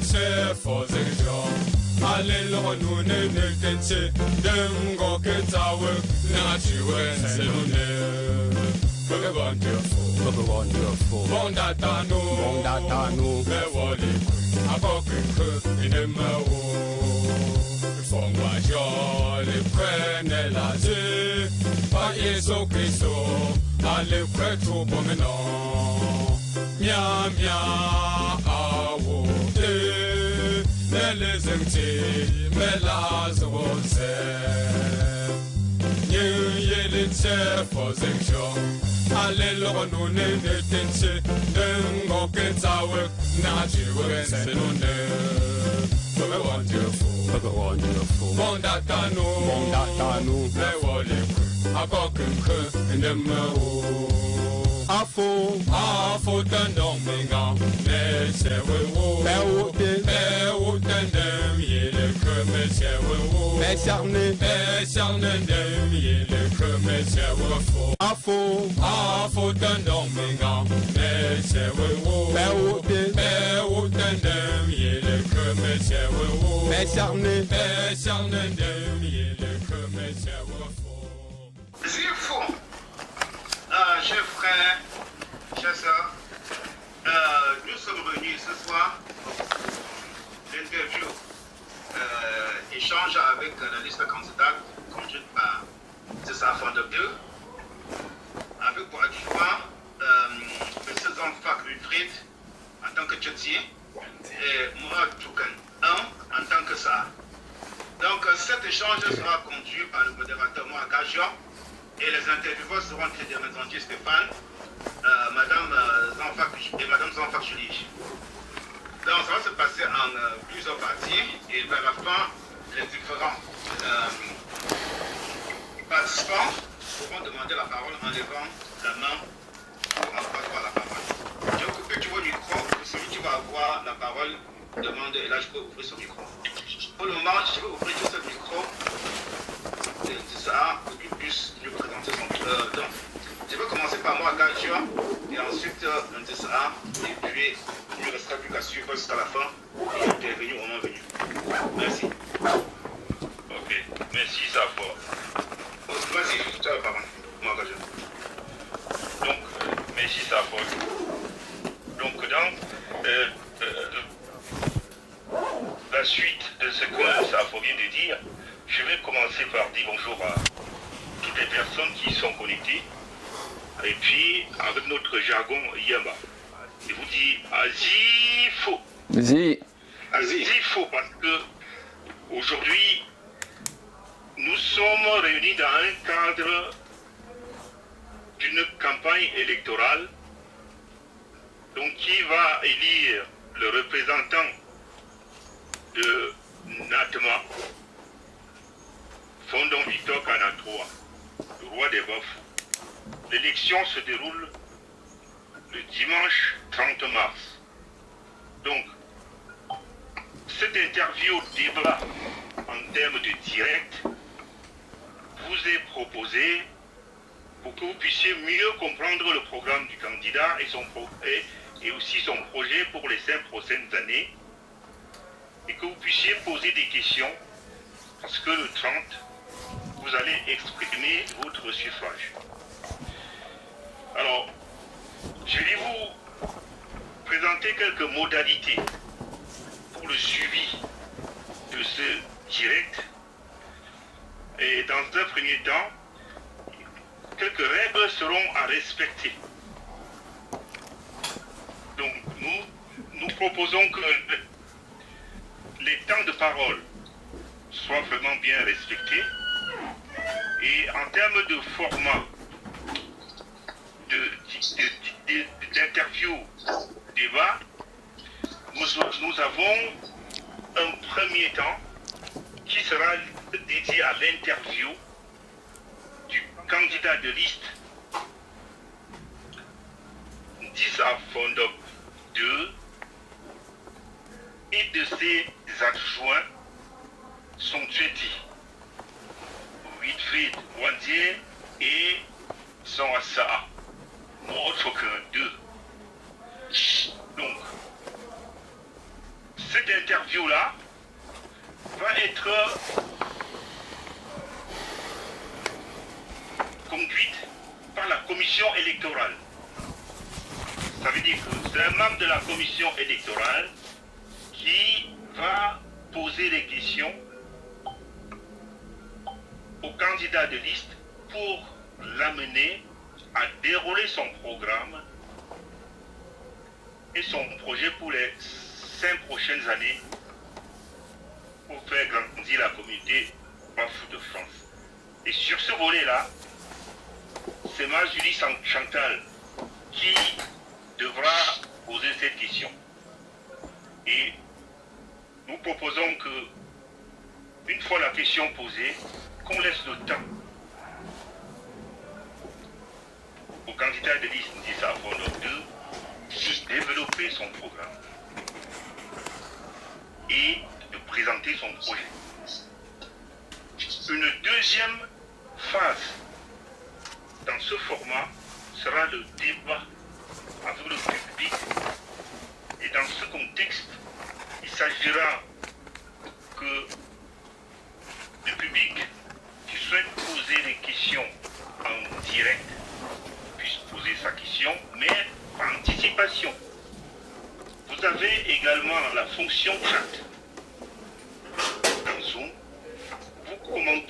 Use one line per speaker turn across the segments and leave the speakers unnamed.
for the job. Alelo no ne ne kenche dem go ketawe na chiwe selune. Very wonderful. Bondatano, me woli akoku inema o. From what jolly prene la je, pa Yesu Christo, ale kwetu bomeno. Mia awo te, mele zengti, mela zwose. Nye yele che for zengshong. Alelo no ne ne tenche, nengo ketawe na chiwe selune. Very wonderful. Bondatano, me wole akoku in the mo. Afo tandonga, me chewe wo. Me wo tandem yele me chewe wo. Me charne dem yele me chewe fo. Afo tandonga, me chewe wo. Me wo tandem yele me chewe wo. Me charne dem yele me chewe fo.
C'est faux. Chers frères, chers sœurs, nous sommes réunis ce soir pour l'interview, échange avec la liste candidate conduite par César Fondop 2, avec pour adjuvant M. Zanfak Wilfried en tant que Tchotsi et Mourad Toukan 1 en tant que ça. Donc cet échange sera conduit par le modérateur Mourad Gajian. Et les intervieweurs seront les représentants Stéphane, Madame Zanfak et Madame Zanfak Julie. Donc ça va se passer en plusieurs parties et vers la fin, les différents participants pourront demander la parole en levant la main pour avoir la parole. Je vais couper le micro pour celui qui va avoir la parole demande et là je peux ouvrir ce micro. Pour le moment, je vais ouvrir tout ce micro. C'est ça, pour qu'il puisse nous présenter son donc, je vais commencer par moi, Gajian, et ensuite Ntissa, et puis il ne restera plus qu'à suivre jusqu'à la fin et intervenir au moment venu. Merci.
Ok, merci Safo.
Vas-y, tu as la parole, moi Gajian.
Donc, merci Safo. Donc, dans la suite de ce que Safo vient de dire, je vais commencer par dire bonjour à toutes les personnes qui sont connectées. Et puis, avec notre jargon Yamba, je vous dis Azifo. Azifo, parce que aujourd'hui, nous sommes réunis dans un cadre d'une campagne électorale donc qui va élire le représentant de Natma. Fondon Victor Kanatroa, le roi des Bafous. L'élection se déroule le dimanche 30 mars. Donc, cette interview débat en termes de direct vous est proposée pour que vous puissiez mieux comprendre le programme du candidat et aussi son projet pour les 5 prochaines années et que vous puissiez poser des questions parce que le 30, vous allez exprimer votre suffrage. Alors, je vais vous présenter quelques modalités pour le suivi de ce direct. Et dans un premier temps, quelques règles seront à respecter. Donc, nous proposons que les temps de parole soient vraiment bien respectés. Et en termes de format d'interview, débat, nous avons un premier temps qui sera dédié à l'interview du candidat de liste 10 à Fondop 2 et de ses adjoints sont Tcheti, Wilfried Wandier et son Assa, autre que 2. Donc, cette interview-là va être conduite par la commission électorale. Ça veut dire que c'est un membre de la commission électorale qui va poser des questions au candidat de liste pour l'amener à dérouler son programme et son projet pour les 5 prochaines années pour faire grandir la communauté Bafou de France. Et sur ce volet-là, c'est ma Julie Chantal qui devra poser cette question. Et nous proposons que, une fois la question posée, qu'on laisse le temps au candidat de liste Ndissa Afondo de développer son programme et de présenter son projet. Une deuxième phase dans ce format sera le débat avec le public. Et dans ce contexte, il s'agira que le public qui souhaite poser des questions en direct puisse poser sa question, mais par anticipation. Vous avez également la fonction chat dans Zoom. Vous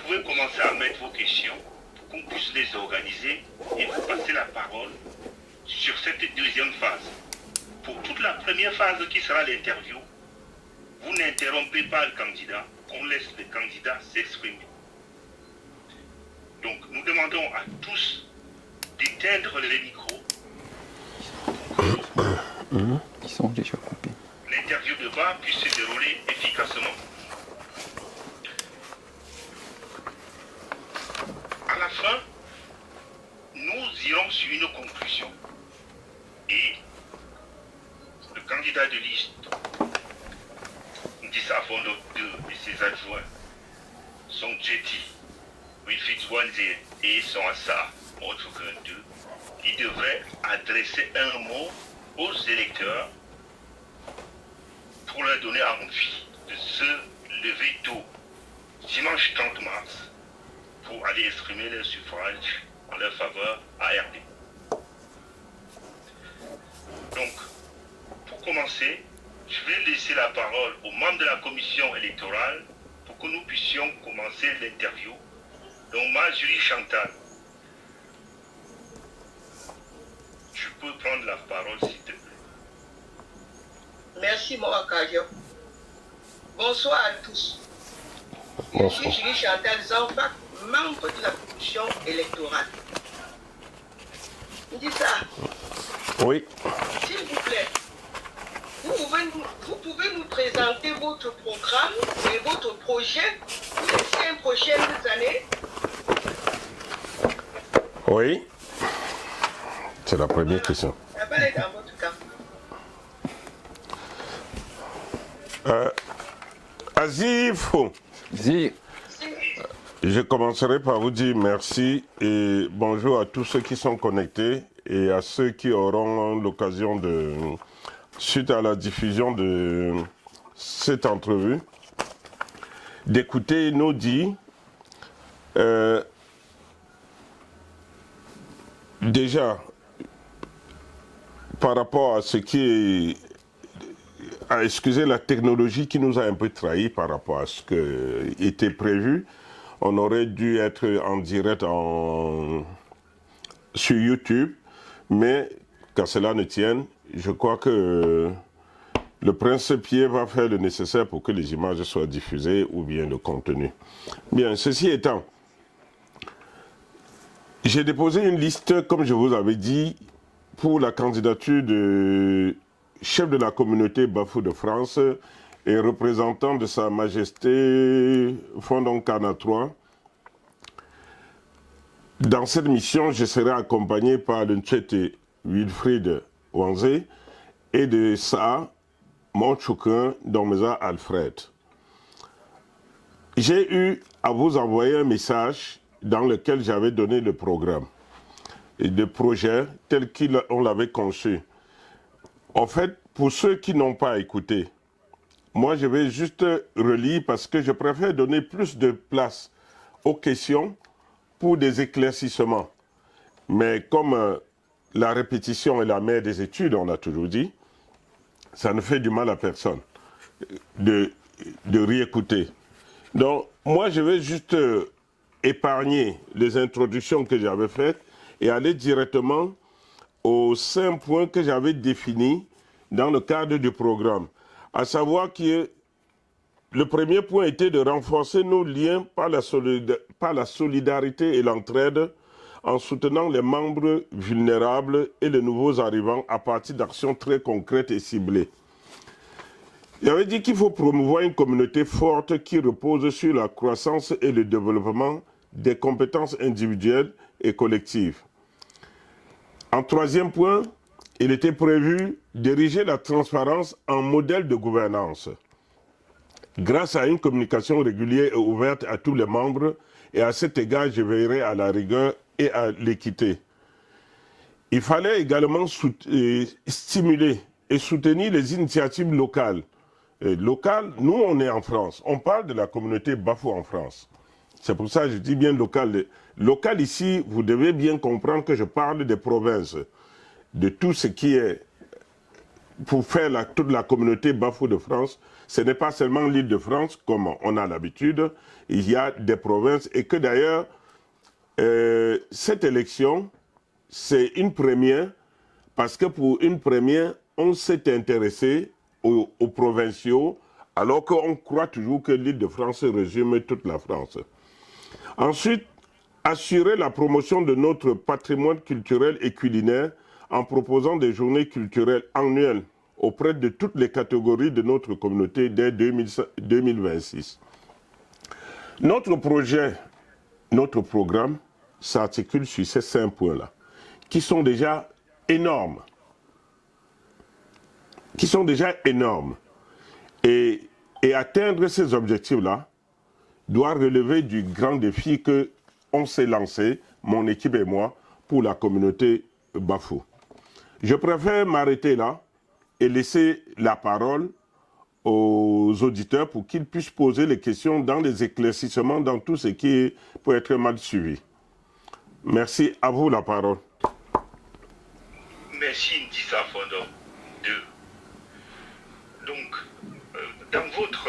pouvez commencer à mettre vos questions pour qu'on puisse les organiser et vous passer la parole sur cette deuxième phase. Pour toute la première phase qui sera l'interview, vous n'interrompez pas le candidat, on laisse le candidat s'exprimer. Donc nous demandons à tous d'éteindre les micros pour que l'interview de bas puisse se dérouler efficacement. À la fin, nous irons sur une conclusion. Et le candidat de liste, Ndissa Afondo 2 et ses adjoints, son Jetty, Wilfried Wanze et son Assa, autre que 2, ils devraient adresser un mot aux électeurs pour leur donner envie de se lever tôt, dimanche 30 mars, pour aller exprimer leur suffrage en leur faveur à RD. Donc, pour commencer, je vais laisser la parole aux membres de la commission électorale pour que nous puissions commencer l'interview. Donc, moi, Julie Chantal, tu peux prendre la parole, s'il te plaît.
Merci, Moakadio. Bonsoir à tous.
Bonsoir.
Je suis Julie Chantal Zanfak, membre de la commission électorale. Ndissa,
Oui.
s'il vous plaît, vous pouvez nous présenter votre programme et votre projet pour les 5 prochaines années?
Oui. C'est la première question.
La balle est dans votre camp.
Azifo, je commencerai par vous dire merci et bonjour à tous ceux qui sont connectés et à ceux qui auront l'occasion de, suite à la diffusion de cette entrevue, d'écouter nos dits. Déjà, par rapport à ce qui est, excusez la technologie qui nous a un peu trahi par rapport à ce qui était prévu, on aurait dû être en direct sur YouTube, mais qu'à cela ne tienne, je crois que le prince Pierre va faire le nécessaire pour que les images soient diffusées ou bien le contenu. Bien, ceci étant, j'ai déposé une liste, comme je vous avais dit, pour la candidature de chef de la communauté Bafou de France et représentant de Sa Majesté Fondonkana III. Dans cette mission, je serai accompagné par le Ntchete Wilfried Wanze et de Sa Monchoukin Domeza Alfred. J'ai eu à vous envoyer un message dans lequel j'avais donné le programme et le projet tel qu'on l'avait conçu. En fait, pour ceux qui n'ont pas écouté, moi je vais juste relire parce que je préfère donner plus de place aux questions pour des éclaircissements. Mais comme la répétition est la mère des études, on a toujours dit, ça ne fait du mal à personne de réécouter. Donc, moi, je vais juste épargner les introductions que j'avais faites et aller directement aux 5 points que j'avais définis dans le cadre du programme. À savoir que le premier point était de renforcer nos liens par la solidarité et l'entraide en soutenant les membres vulnérables et les nouveaux arrivants à partir d'actions très concrètes et ciblées. J'avais dit qu'il faut promouvoir une communauté forte qui repose sur la croissance et le développement des compétences individuelles et collectives. En troisième point, il était prévu d'ériger la transparence en modèle de gouvernance, grâce à une communication régulière et ouverte à tous les membres, et à cet égard, je veillerai à la rigueur et à l'équité. Il fallait également stimuler et soutenir les initiatives locales. Local, nous on est en France, on parle de la communauté Bafou en France. C'est pour ça que je dis bien local. Local ici, vous devez bien comprendre que je parle des provinces, de tout ce qui est pour faire toute la communauté Bafou de France. Ce n'est pas seulement l'île de France, comme on a l'habitude, il y a des provinces et que d'ailleurs, cette élection, c'est une première, parce que pour une première, on s'est intéressé aux provinciaux, alors qu'on croit toujours que l'île de France résume toute la France. Ensuite, assurer la promotion de notre patrimoine culturel et culinaire en proposant des journées culturelles annuelles auprès de toutes les catégories de notre communauté dès 2026. Notre projet, notre programme s'articule sur ces 5 points-là, qui sont déjà énormes. Et atteindre ces objectifs-là doit relever du grand défi qu'on s'est lancé, mon équipe et moi, pour la communauté Bafou. Je préfère m'arrêter là et laisser la parole aux auditeurs pour qu'ils puissent poser les questions dans les éclaircissements, dans tout ce qui peut être mal suivi. Merci, à vous la parole.
Merci Ndissa Fondon. Donc, dans votre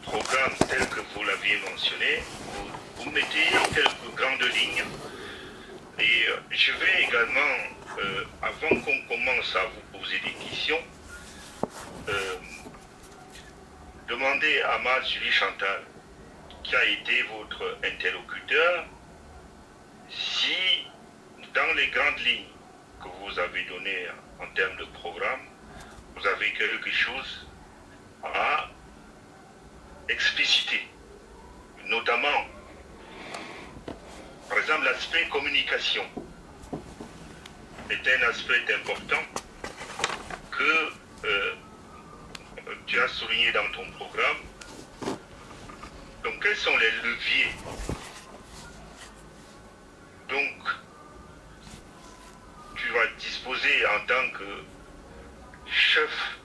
programme tel que vous l'aviez mentionné, vous mettez quelques grandes lignes. Et je vais également, avant qu'on commence à vous poser des questions, demander à Mme Julie Chantal, qui a été votre interlocuteur, si dans les grandes lignes que vous avez données en termes de programme, vous avez quelque chose à expliciter, notamment, par exemple, l'aspect communication est un aspect important que tu as souligné dans ton programme. Donc, quels sont les leviers? Donc, tu vas disposer en tant que chef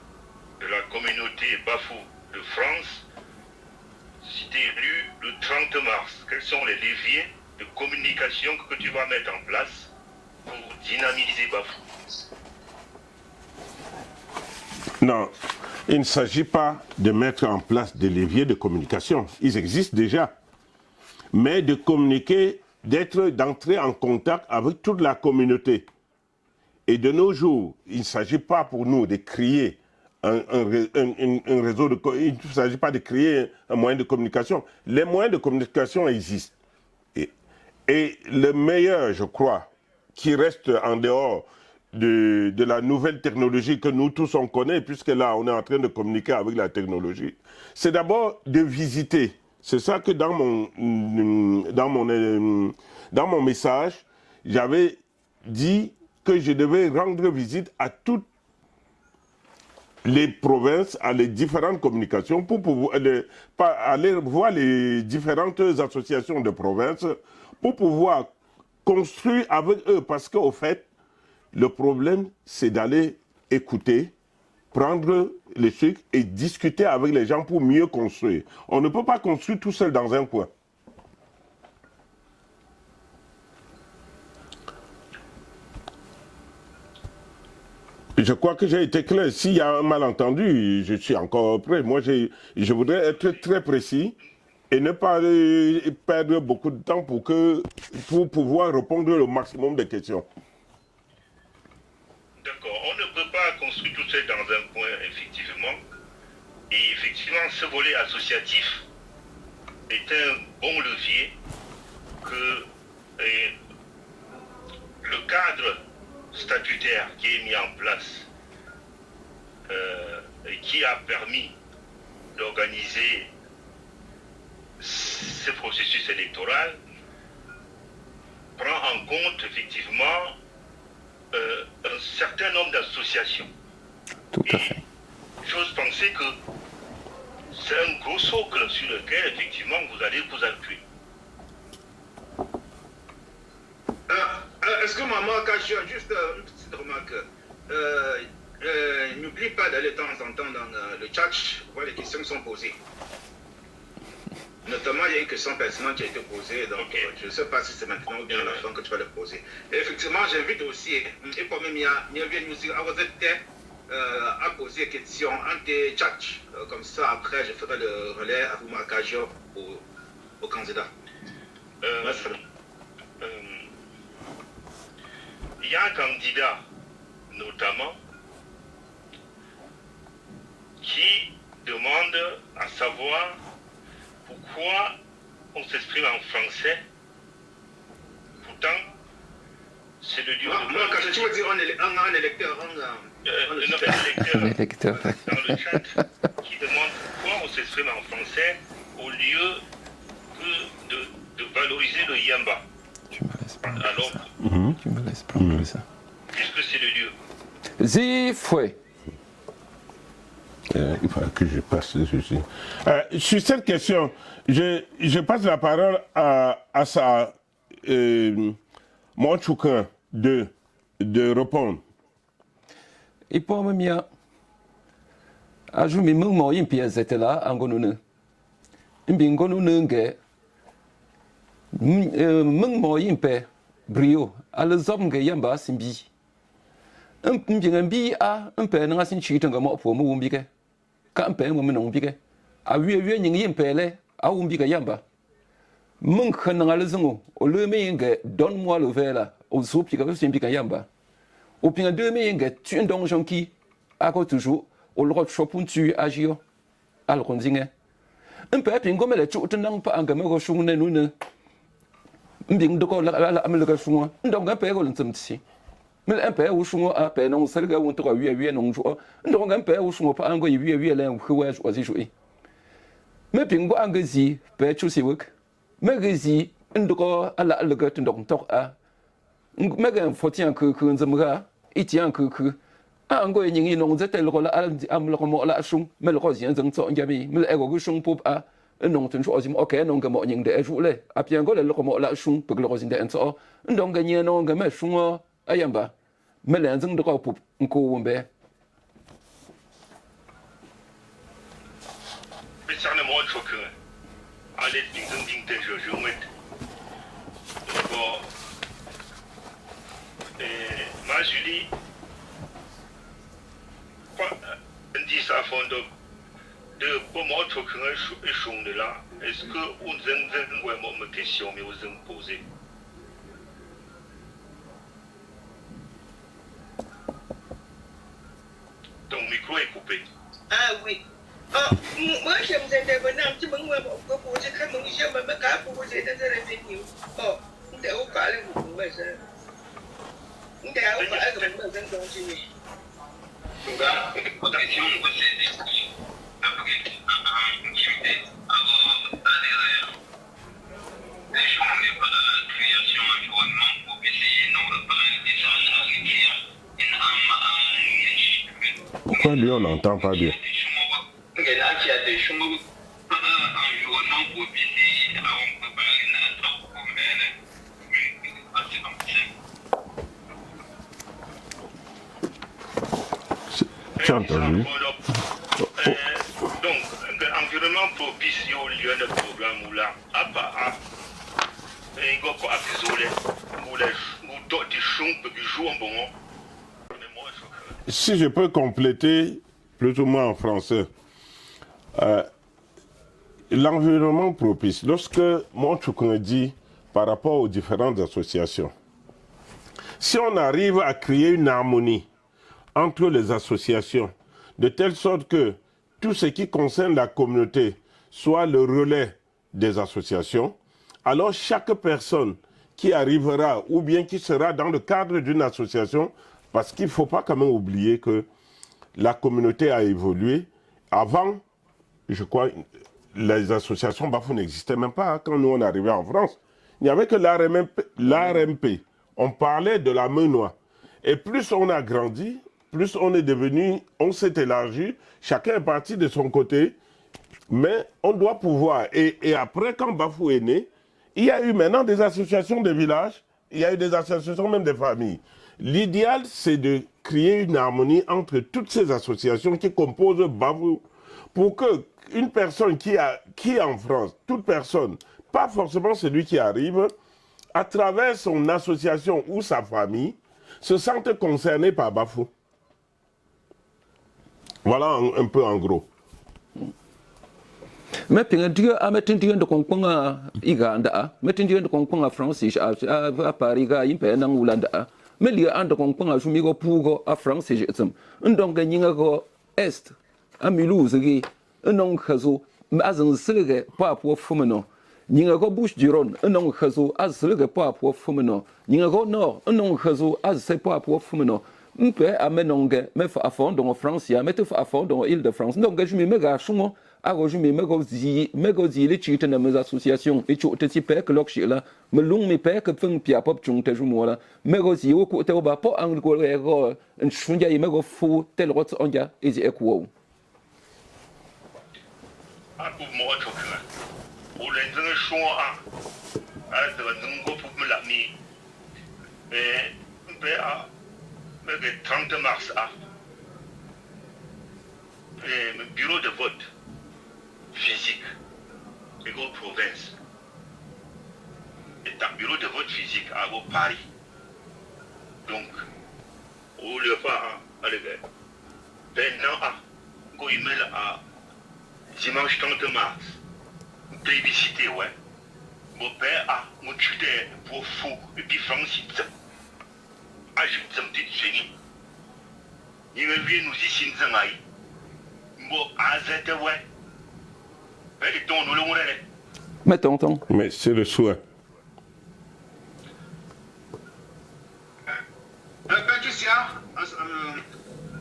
de la communauté Bafou de France, si tu es élu le 30 mars, quels sont les leviers de communication que tu vas mettre en place pour dynamiser Bafou?
Non, il ne s'agit pas de mettre en place des leviers de communication. Ils existent déjà. Mais de communiquer, d'entrer en contact avec toute la communauté. Et de nos jours, il ne s'agit pas pour nous de créer un réseau de... Il ne s'agit pas de créer un moyen de communication. Les moyens de communication existent. Et le meilleur, je crois, qui reste en dehors de la nouvelle technologie que nous tous on connaît, puisque là, on est en train de communiquer avec la technologie, c'est d'abord de visiter. C'est ça que dans mon message, j'avais dit que je devais rendre visite à toutes les provinces, à les différentes communications, pour pouvoir aller voir les différentes associations de provinces, pour pouvoir construire avec eux. Parce qu'au fait, le problème, c'est d'aller écouter, prendre les trucs et discuter avec les gens pour mieux construire. On ne peut pas construire tout seul dans un coin. Je crois que j'ai été clair. S'il y a un malentendu, je suis encore prêt. Moi, je voudrais être très précis et ne pas perdre beaucoup de temps pour pouvoir répondre au maximum de questions.
D'accord, on ne peut pas construire tout seul dans un coin, effectivement. Et effectivement, ce volet associatif est un bon levier que le cadre statutaire qui est mis en place et qui a permis d'organiser ce processus électoral prend en compte effectivement un certain nombre d'associations.
Tout à fait.
J'ose penser que c'est un gros socle sur lequel effectivement vous allez vous appuyer.
Est-ce que maman, quand je suis juste une petite remarque, n'oublie pas d'aller de temps en temps dans le chat voir les questions qui sont posées. Notamment, il y a une question personnelle qui a été posée, donc je ne sais pas si c'est maintenant ou bien à la fin que tu vas le poser. Et effectivement, j'invite aussi, et pour même, il y a une musique à poser des questions en tes chats. Comme ça, après, je ferai le relais à vous marquage aux candidats.
Il y a un candidat, notamment, qui demande à savoir pourquoi on s'exprime en français. Pourtant, c'est le lieu de...
Moi, quand tu veux dire un électeur,
un électeur dans le chat qui demande pourquoi on s'exprime en français au lieu que de valoriser le yamba.
Tu me laisses pas.
Alors,
Tu me laisses prendre ça.
puisque c'est le lieu.
Zifoué.
Il faudra que je passe ceci. Sur cette question, je passe la parole à sa mon chouquin de répondre.
Et pour moi, mia, ajoute mes mots, une pièce était là, en gonune. Une bingonune, mon une paix, brio, à les hommes que yamba simbi. Un bi a un père n'a sin cheating comme pour moi, big. Quand père, woman on big. A we yin pele, a big yamba. Mon canal zongo, au le meing, donne-moi le verre, au soup qui a simbi yamba. Au ping de meing, tu un donjon qui, à quoi toujours, au lot chopun tu agio, al ronzinge. Un père pingo me le chou tenant pas un gamin chou nune. Mbing de la America chou, donc un père on some tea. Mais un père ou chou à peine on s'est gagné entre 8 non jour, donc un père ou chou pas un go 8 l'un who was joué. Mais pingo angazi, père chou si work. Mais gazi, un dogo à la alga donc talk à. Megan 14 que zamra, et tient que. Un go yin non zette le rôle à am la chou, mais le rosien zang so yami, mais ego chou pop à. Non, tu choisis ok, non, que moi, de jouer, à bien go, le comme la chou, pour le rosin de so, non, gagner non, que me chou, ayamba, mais l'un de quoi pour un coup,
Mais ça ne m'en choque pas. Allez, ding, je mets. D'abord, ma Julie, quoi, on dit ça fond de comment tu as échoué là, est-ce que on a une question, mais vous avez posé? Ton micro est coupé.
Ah oui. Moi, je me disais, un petit peu, pour poser comme on dit, je me mets à poser des revenus. Oh, on est au calme, on est au calme, on est continuer.
Pourquoi lui on n'entend pas bien? Tu as entendu?
Donc, l'environnement propice, il y a un programme où là, à part, il y a un épisode où les chums qui jouent un bon.
Si je peux compléter, plus ou moins en français, l'environnement propice, lorsque moi tu dit par rapport aux différentes associations, si on arrive à créer une harmonie entre les associations, de telle sorte que tout ce qui concerne la communauté soit le relais des associations, alors chaque personne qui arrivera ou bien qui sera dans le cadre d'une association, parce qu'il ne faut pas quand même oublier que la communauté a évolué. Avant, je crois, les associations Bafou n'existaient même pas quand nous on arrivait en France. Il n'y avait que l'ARMP. On parlait de la Menois. Et plus on a grandi, plus on est devenu, on s'est élargi, chacun est parti de son côté, mais on doit pouvoir. Et après, quand Bafou est né, il y a eu maintenant des associations de villages, il y a eu des associations même de familles. L'idéal, c'est de créer une harmonie entre toutes ces associations qui composent Bafou, pour que une personne qui est en France, toute personne, pas forcément celui qui arrive, à travers son association ou sa famille, se sente concerné par Bafou. Voilà un peu en gros.
Mais pinga dia a metin dia ndo kongkonga iganda metin dia ndo kongkonga Francis a pariga impe na ngulanda me lia ando kongkonga jumigo pugo a Francis etzem ndonga nyinga go est a miluze gi ndong khazo azan silge papo fumeno nyinga go bush jiron ndong khazo az silge papo fumeno nyinga go nord ndong khazo az se papo fumeno mpe amenonge me fa fond dans France ya mete fa fond dans Île-de-France donc je me mega chungo je me mega zi les chite na mes associations et tu te type que l'ok là me long me pe que feng pia pop chung te jumo là mega zi o ko te ba po ang ko go en chunja i mega fu tel rot onja is ekwo
a pour moi to kana o le nzeng sho a de nzeng go fu me la ni mpe a le 30 mars le bureau de vote physique et au province. Et un bureau de vote physique à Paris. Donc, au lieu de maintenant, quand il met à dimanche 30 mars, plébiscité, ouais. Mon père a mon tuteur pour fou et puis Francis. J'ai un petit génie. Il me vient nous ici,
mais tonton.
Mais c'est le souhait.
Patricia,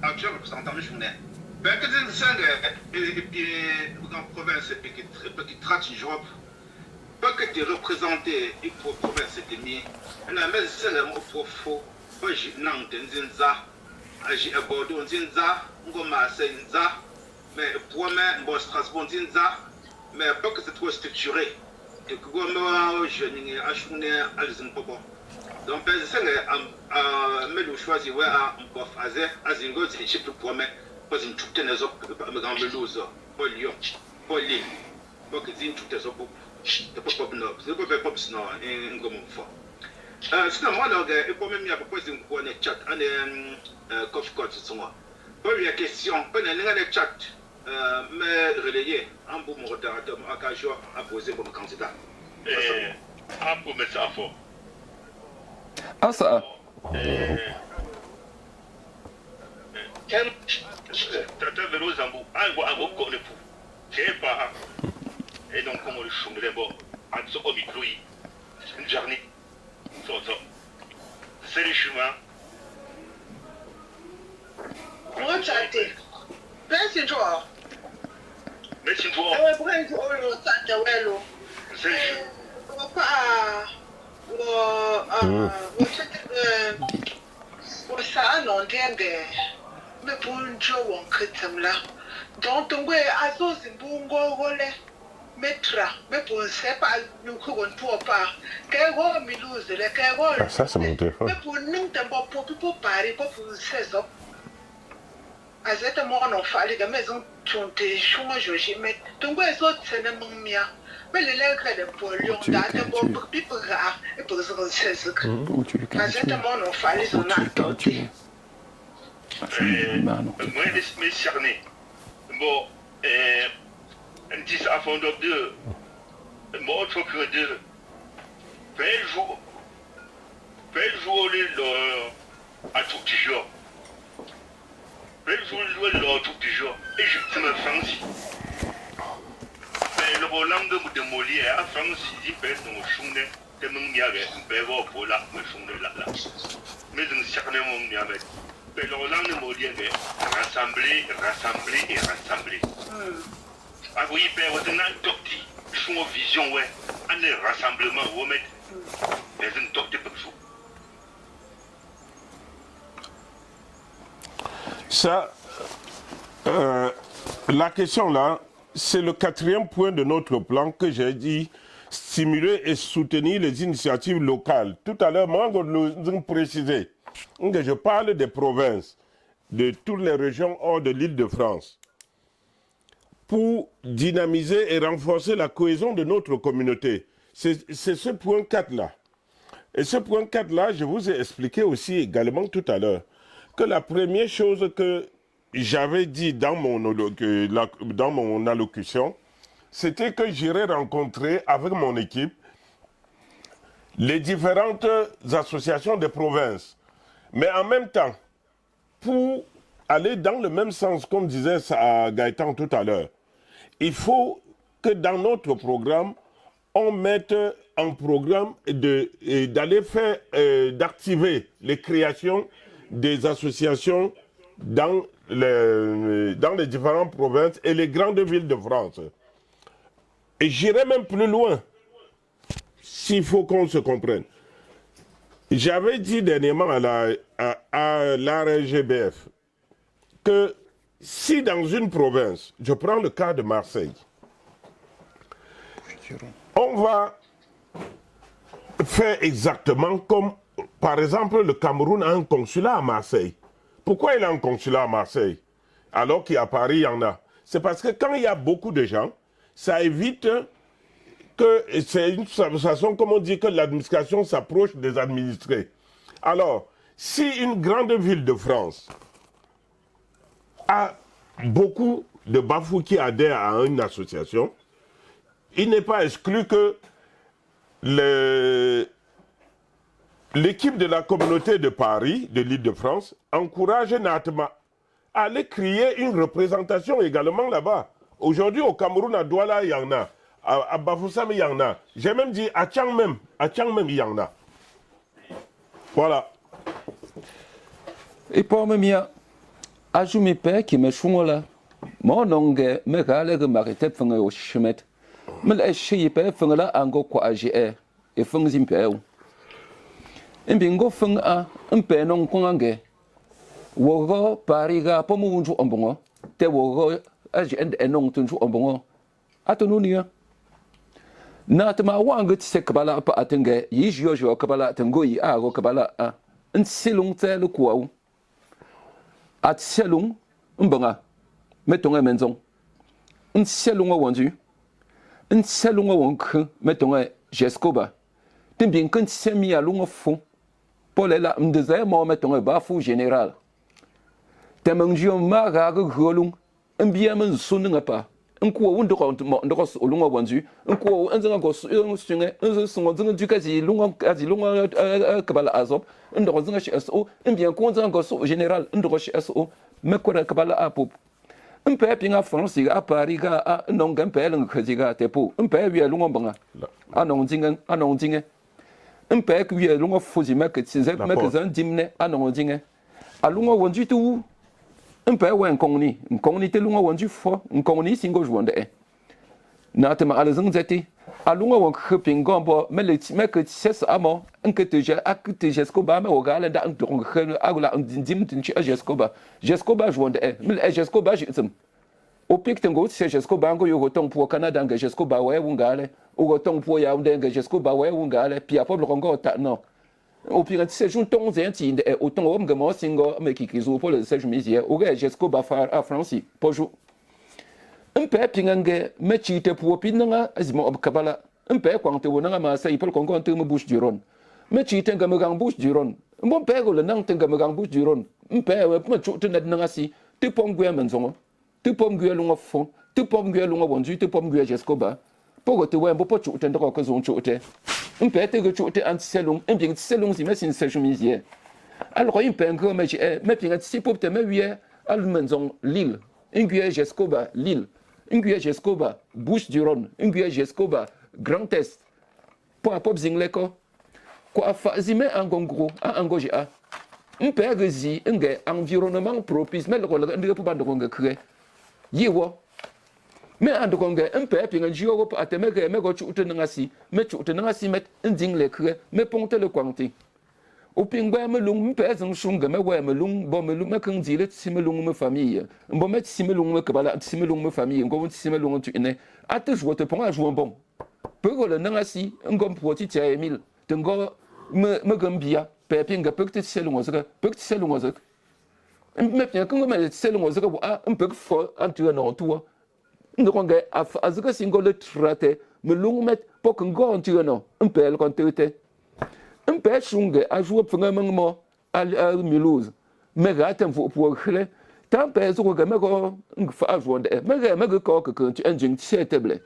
actuel représentant de journée. Ben, que des cinq et puis dans la province, et puis qui traite Europe, pas que tu représenté et pour province, c'était mis. La même c'est le mot profond. Pas j'ai Nantes, Nzinza, j'ai Bordeaux, Nzinza, Ngoma, Nzinza. Mais pour moi, bon, Strasbourg, Nzinza, mais pas que c'est trop structuré. Et que moi, je n'ai pas acheté à l'Izimpopo. Donc, c'est mais le choisir, ouais, à Fazer, à Zingo, c'est chip pour moi, pas une toute les autres, pas me lose, pas Lyon, pas Lille, pas que Zin toutes les autres, c'est pas pop nob, c'est pas pop snow, un gros fort. Sinon, moi, et pour même, il y a proposé une fois, un chat, un coffee code, c'est moi. Pas une question, pas un chat. Mais relayé, un bon modérateur à poser comme candidat.
Ah, pour mettre ça fort.
Ah, ça.
Tata Vélo Zambou, un go de fou. C'est pas. Et donc, comme le chou de bon, un so au micro, une journée. C'est le chemin.
On chatter. Merci, toi.
Merci, toi.
Je vais prendre le temps de vélo.
C'est
ça non d'ende me bonjo won ketemla donc ngwe azo zimbungo gole metra me ponse pa nuko won to pa ke go miluze le ke go
Ça c'est mon téléphone.
me pour nous tempo pour pari ko pour saison À ce moment, on fallait que la maison tourne chômage, je mets. Donc, les autres, c'est le monde mien. Mais les lèvres de pollution, d'abord, pour piper rare, et pour se recevoir. À ce moment, on fallait son activité.
Moi, mes cernés. Bon, un 10 avant de deux. Moi, autre que deux. Fais jour à tout toujours. Fais jouer à tout toujours. Et je me France. Mais le Roland de Molière, à France, il fait nos chounes. T'es mon miavet, un peu pour là, me chounes là. Mais un certain mon miavet. Mais le Roland de Molière, rassembler. Ah oui, père, on a un docti. Son vision, ouais. Un rassemblement, on met. Mais un docti pour vous.
Ça, la question là, c'est le 4e point de notre plan que j'ai dit, stimuler et soutenir les initiatives locales. Tout à l'heure, moi, je vous précisais que je parle des provinces, de toutes les régions hors de l'île de France, pour dynamiser et renforcer la cohésion de notre communauté. C'est ce point 4 là. Et ce point 4 là, je vous ai expliqué aussi également tout à l'heure, que la première chose que j'avais dit dans mon allocution, c'était que j'irais rencontrer avec mon équipe les différentes associations de provinces. Mais en même temps, pour aller dans le même sens, comme disait Gaëtan tout à l'heure, il faut que dans notre programme, on mette en programme d'aller faire, d'activer les créations des associations dans les différentes provinces et les grandes villes de France. Et j'irai même plus loin, s'il faut qu'on se comprenne. J'avais dit dernièrement à l'ARGBF que si dans une province, je prends le cas de Marseille, on va faire exactement comme, par exemple, le Cameroun a un consulat à Marseille. Pourquoi il a un consulat à Marseille alors qu'à Paris, il y en a? C'est parce que quand il y a beaucoup de gens, ça évite que c'est une façon, comme on dit, que l'administration s'approche des administrés. Alors, si une grande ville de France a beaucoup de bafous qui adhèrent à une association, il n'est pas exclu que l'équipe de la communauté de Paris, de l'Île-de-France, encourage Natma à aller créer une représentation également là-bas. Aujourd'hui, au Cameroun, à Douala, il y en a. À Bafoussam, il y en a. J'ai même dit à Tchang même, il y en a. Voilà.
Et pour moi, je me paie qui me chou là. Mon nom est Megale de Marité Fung au Schmidt. Mais les chiens font là en go quoi agir et font impé. Un bingo fung a un peu non conangé. Wogo pariga pomu unju ombongo. Te wogo agir et non tunju ombongo. Atonunia. Natma wang se kabala pa atenge, yijio kabala tengoi a go kabala a. Un silung te le kuau. At selung, umbanga. Mettons un maison. Un selung a wandu. Un selung a wank, mettons un jescoba. T'es bien qu'un semi à long fond. Pour les là, m'désire, moi, mettons un bafou général. T'es mangion marag golung. Un bien men sonne pas. Un coup on de au long wandu. Un coup un zang gos un sunge, un son du quasi long kabala azop. Un de zang SO. Un bien qu'on zang gos général. Un de SO. Me quoi kabala a pop. Un peu pinga France à Paris à non gampel un kaziga tepo. Un peu bien long banga. Anon dingen. Un peu qui est long fousi mec c'est mec un dimne anon dingen. A long wandu tout. Un peu ou un coni te long wandu fo, un coni singo jouande. Natema alazang zeti. A long wan khpingo bo melet mec c'est amo un que te j'ai acte jescoba me ogala da un donc agula un dim tinchi jescoba. Jescoba jouande mel jescoba jitsum. Au pic tengo c'est jescoba ngo yo tong pour Canada nga jescoba we wungale. O tong pour ya unde nga jescoba we wungale. Puis après le rongo ta non. au pire c'est jour ton zenti autant homme que moi singo mais qui zo pour le sèche misier au gars Jesco Bafar à Francie pour jou un peu pingange me chite pour pinanga azimo kabala un peu quand te wona ma sai pour qu'on compte me bouche du Rhône me chite ngam gang bouche du Rhône mon père le nang ngam gang bouche du Rhône un peu me chute net nanga si tu pom gwe menzongo tu pom gwe lunga fond tu pom gwe lunga bonju tu pom gwe Jesco ba pour te wembo pour chute ndako ko zon chute un peu te chute anti-selung un bien selung si mais c'est une sèche misier alors un peu ngam me pinga si pour te me wier al menzong Lille un gwe Jesco ba Lille Nguye Jescoba, Bouche du Rhône, Nguye Jescoba, Grand Est, pour un pop zingleko, quoi fazime en gongro, en goji a. Un père zi, un environnement propice, mais le rôle de pour de créer. Yewo. Mais en de congue, un père, puis un jour, à te mettre, mais tu te n'asi, mais tu te n'asi, met un zingle créer, mais ponte le quanti. Au pingouin me lung pèse un chunga me ouais me lung bon me lung me quand dit simelung me famille bon me simelung me kabala simelung me famille ngom simelung tu ne a te jouer te prendre à jouer bon peu le nangasi ngom poti tia Emile te ngo me gambia pe pinga peu te selung ozaka peu te selung ozaka me pia quand me selung ozaka a un peu fort en tu non toi ndonga azaka singo le traité me lung met pour que ngo tu non un peu le quand te un peu chungue a joué pour un moment à Mulhouse mais gâteau pour créer tant peu sur que me go fa jouer me go que tu engine c'est table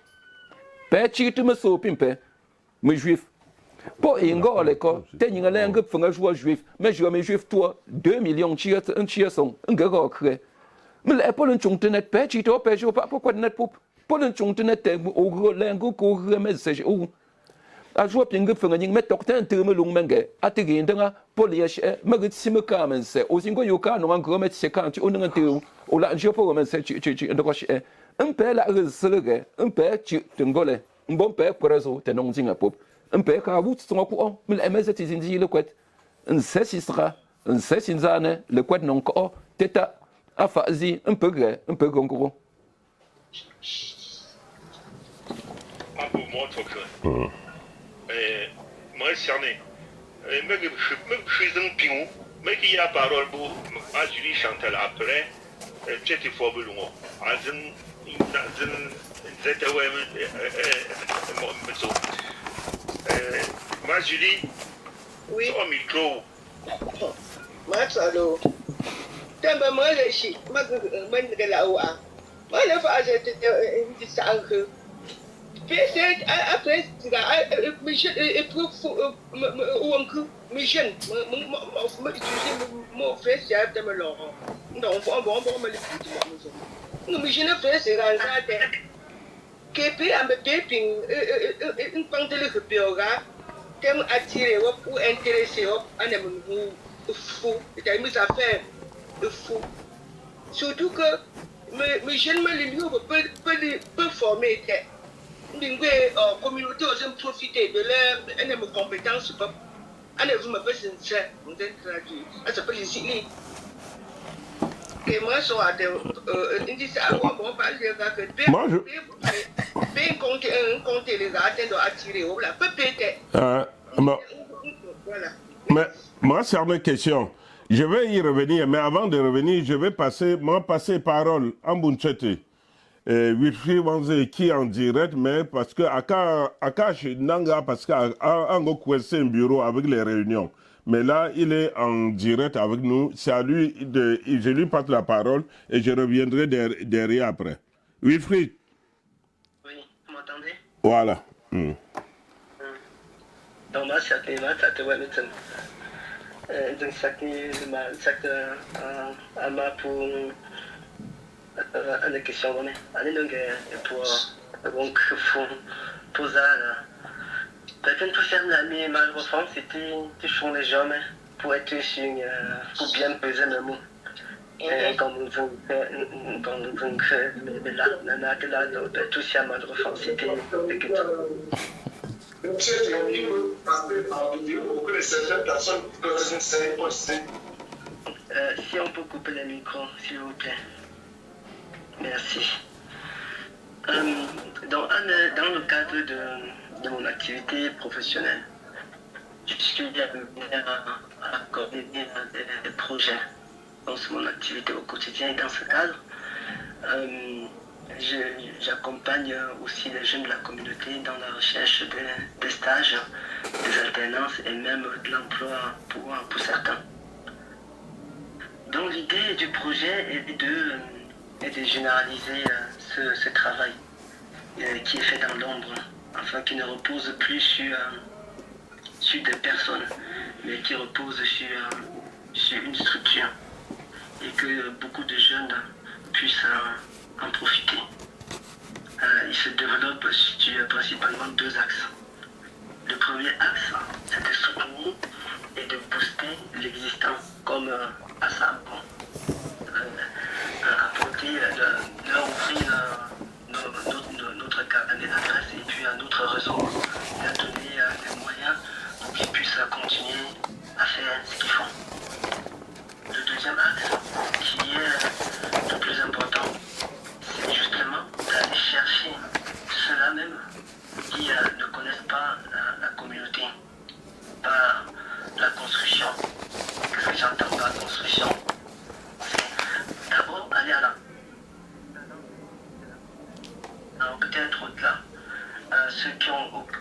petit tu me so pimpe me juif pour ingo l'école t'es une langue pour un joueur juif mais je me juif toi 2 millions chier un chier son un go créer mais la pour un chungue petit tu pas je pas pourquoi net pour un chungue net au gros langue ko remet c'est a joué pingue fenging met docteur terme long menge atigi ndanga polish magit simka men se o singo yoka no an gomet se kan tu onanga te o la je po men se tu ndoko she un peu la reselege un peu tu ngole mbon pe prezo te non zinga pop un peu ka wut so ko mil ms ti zinji le kwet un se sisra un se sinzane le kwet non ko teta afazi un peu gongoro
pour moi toi moi cerné mais je suis un pion mais qui a parole pour à Julie Chantal après j'étais fort beloin azin zeta ouais moi Julie
Oui.
au micro
Masalo. Tamba moi le chi, ma que la oua. Moi le fa je te sangue. Peut-être après Michel et pour ou encore Michel me utiliser mon frère c'est à me l'or. Non, on me le dit moi. Michel frère c'est dans la tête. Que puis à me péping une pantelle que péora t'aimes attirer ou intéresser à ne fou et t'as mis à faire de fou. Surtout que Michel me le peut former une communauté aussi profiter de leurs compétences. Allez, vous me faites sincère, vous êtes traduit. Ça s'appelle ici. Et moi, je suis à
moi, je...
compter les attentes attirer.
Voilà. Mais moi, c'est une question. Je vais y revenir, mais avant de revenir, je vais passer parole en Bunchete. Wilfried Wanze qui est en direct, mais parce que Akash Nanga, parce qu'à un bureau avec les réunions. Mais là, il est en direct avec nous. C'est à lui, je lui passe la parole et je reviendrai derrière après. Wilfried.
Oui, vous m'entendez?
Voilà.
Donc, moi, c'est pour une question. Donc, pour ça, peut-être tout ça, mais malheureusement, c'était toujours les gens pour être pour bien peser le mot. Quand nous tout ça, malheureusement, c'était si on peut couper le micro, s'il vous plaît. Merci. Dans le cadre de mon activité professionnelle, je suis amené à coordonner des projets dans mon activité au quotidien. Et dans ce cadre, j'accompagne aussi les jeunes de la communauté dans la recherche des stages, des alternances et même de l'emploi pour certains. Donc l'idée du projet est de généraliser ce travail qui est fait dans l'ombre, afin qu'il ne repose plus sur des personnes, mais qui repose sur une structure et que beaucoup de jeunes puissent en profiter. Il se développe sur principalement 2 axes. Le premier axe, c'est de soutenir et de booster l'existant, comme Assam, apporter, leur offrir notre carnet d'adresse et puis à notre réseau, leur donner les moyens pour qu'ils puissent continuer à faire ce qu'ils font. Le deuxième axe, qui est le plus important, c'est justement d'aller chercher ceux-là même qui ne connaissent pas la communauté, pas la construction. Qu'est-ce que j'entends par construction? C'est d'abord aller à la... Alors peut-être au-delà, ceux qui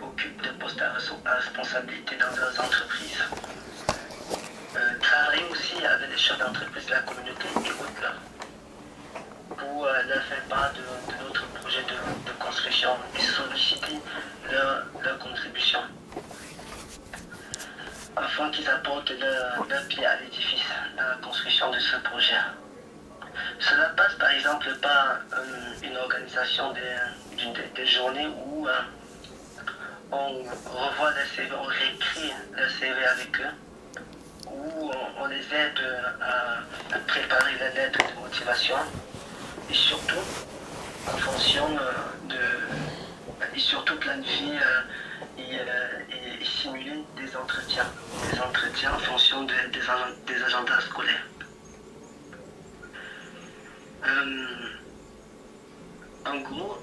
occupent des postes à responsabilité dans leurs entreprises, travailler aussi avec les chefs d'entreprise de la communauté et au-delà, pour leur faire part de notre projet de construction et solliciter leur contribution, afin qu'ils apportent leur pied à l'édifice, à la construction de ce projet. Cela passe par exemple par une organisation des journées où on revoit les CV, on réécrit les CV avec eux, où on les aide à préparer les lettres de motivation et surtout en fonction et surtout planifier et simuler des entretiens en fonction des agendas scolaires. En gros,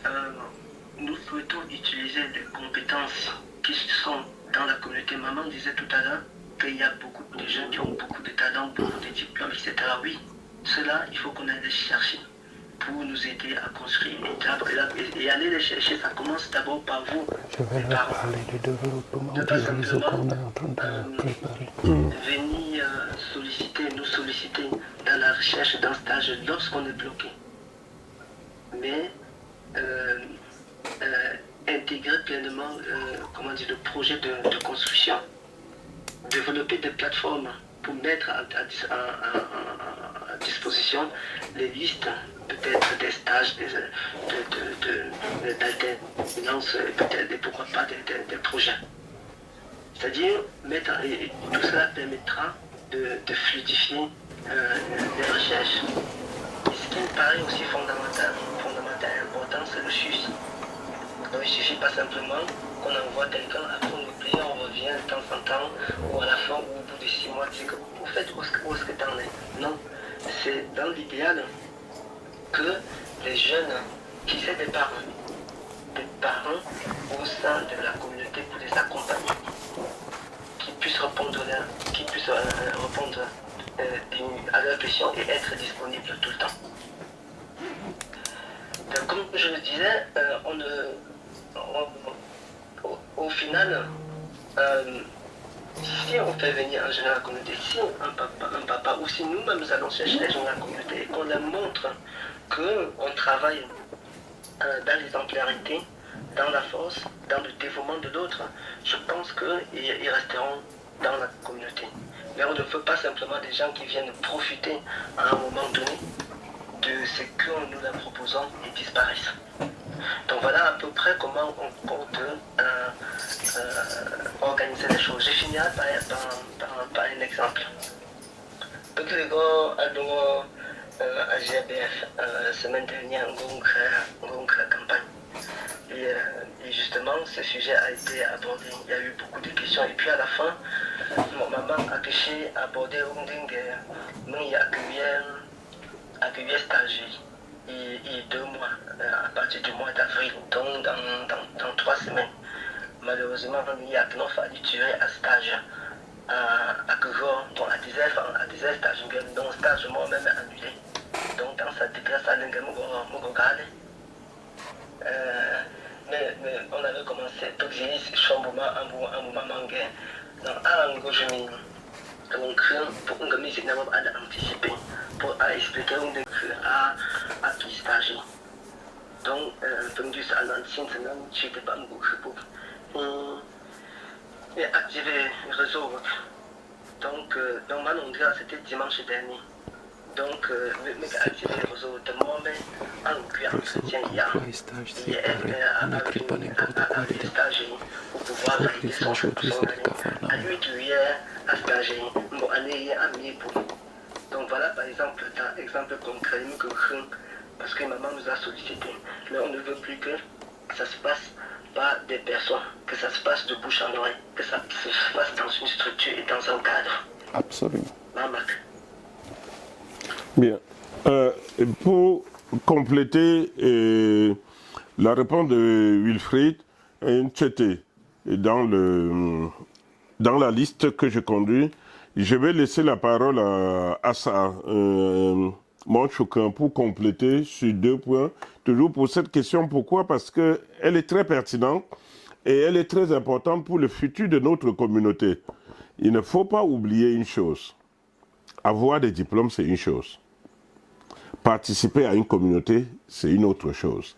nous souhaitons utiliser des compétences qui sont dans la communauté. Maman disait tout à l'heure qu'il y a beaucoup de jeunes qui ont beaucoup de talents, beaucoup de diplômes, etc. Oui, cela, il faut qu'on aille les chercher pour nous aider à construire et aller les chercher. Ça commence d'abord par vous.
Je vais leur parler du développement du réseau qu'on est en train de préparer.
Venir nous solliciter dans la recherche d'un stage lorsqu'on est bloqué. Mais intégrer pleinement le projet de construction. Développer des plateformes pour mettre à disposition les listes peut-être des stages, d'alternance, peut-être et pourquoi pas des projets. C'est-à-dire, tout cela permettra de fluidifier les recherches. Et ce qui me paraît aussi fondamental et important, c'est le suivi. Donc il ne suffit pas simplement qu'on envoie quelqu'un, après on oublie, on revient de temps en temps, ou à la fin, ou au bout de 6 mois, c'est que vous faites où est-ce que tu en es? Non, c'est dans l'idéal que les jeunes qui sont des parents au sein de la communauté pour les accompagner, qui puissent répondre à leurs questions et être disponibles tout le temps. Donc, comme je le disais, au final, si on fait venir un jeune à la communauté, si un papa ou si nous-mêmes allons chercher les gens à la communauté et qu'on leur montre qu'on travaille dans l'exemplarité, dans la force, dans le dévouement de l'autre, je pense qu'ils resteront dans la communauté. Mais on ne veut pas simplement des gens qui viennent profiter à un moment donné de ce que nous leur proposons et disparaissent. Donc voilà à peu près comment on compte organiser les choses. J'ai fini par un exemple. À GBF, semaine dernière, on a créé campagne. Et justement, ce sujet a été abordé. Il y a eu beaucoup de questions. Et puis à la fin, mon maman a abordé accueillir stagiaires. Et 2 mois, à partir du mois d'avril, donc dans 3 semaines. malheureusement, il y a qui n'ont fallu tuer à stage à Kego, donc à 10 stages, donc stage moi-même annulé. Donc dans sa détresse, à l'Ingamogogale, mais on avait commencé tout ce chambouement un moment manqué. Donc à l'Angojemi, donc pour une mise en œuvre à anticiper, pour expliquer où à tout stage. Donc, pendu à l'ancien, je n'étais pas beaucoup et activer le réseau. Donc maintenant, c'était dimanche dernier. Donc, j'ai activé le réseau de moi-même en entretien hier.
On n'écrit pas n'importe quoi dedans.
Pour pouvoir
Les aujourd'hui, c'est des cafards.
à 8 juillet, à stager, bon, aller à mi-pour. Donc voilà, par exemple, un exemple concret que parce que maman nous a sollicité. Mais on ne veut plus que ça se passe par des personnes, que ça se passe de bouche en oreille, que ça se passe dans une structure et dans un cadre.
Absolument.
Maman.
Bien. Pour compléter la réponse de Wilfried Nchete dans la liste que je conduis, je vais laisser la parole à Assa Monchoukan pour compléter sur 2 points. Toujours pour cette question, pourquoi? Parce qu'elle est très pertinente et elle est très importante pour le futur de notre communauté. Il ne faut pas oublier une chose. Avoir des diplômes, c'est une chose. Participer à une communauté, c'est une autre chose.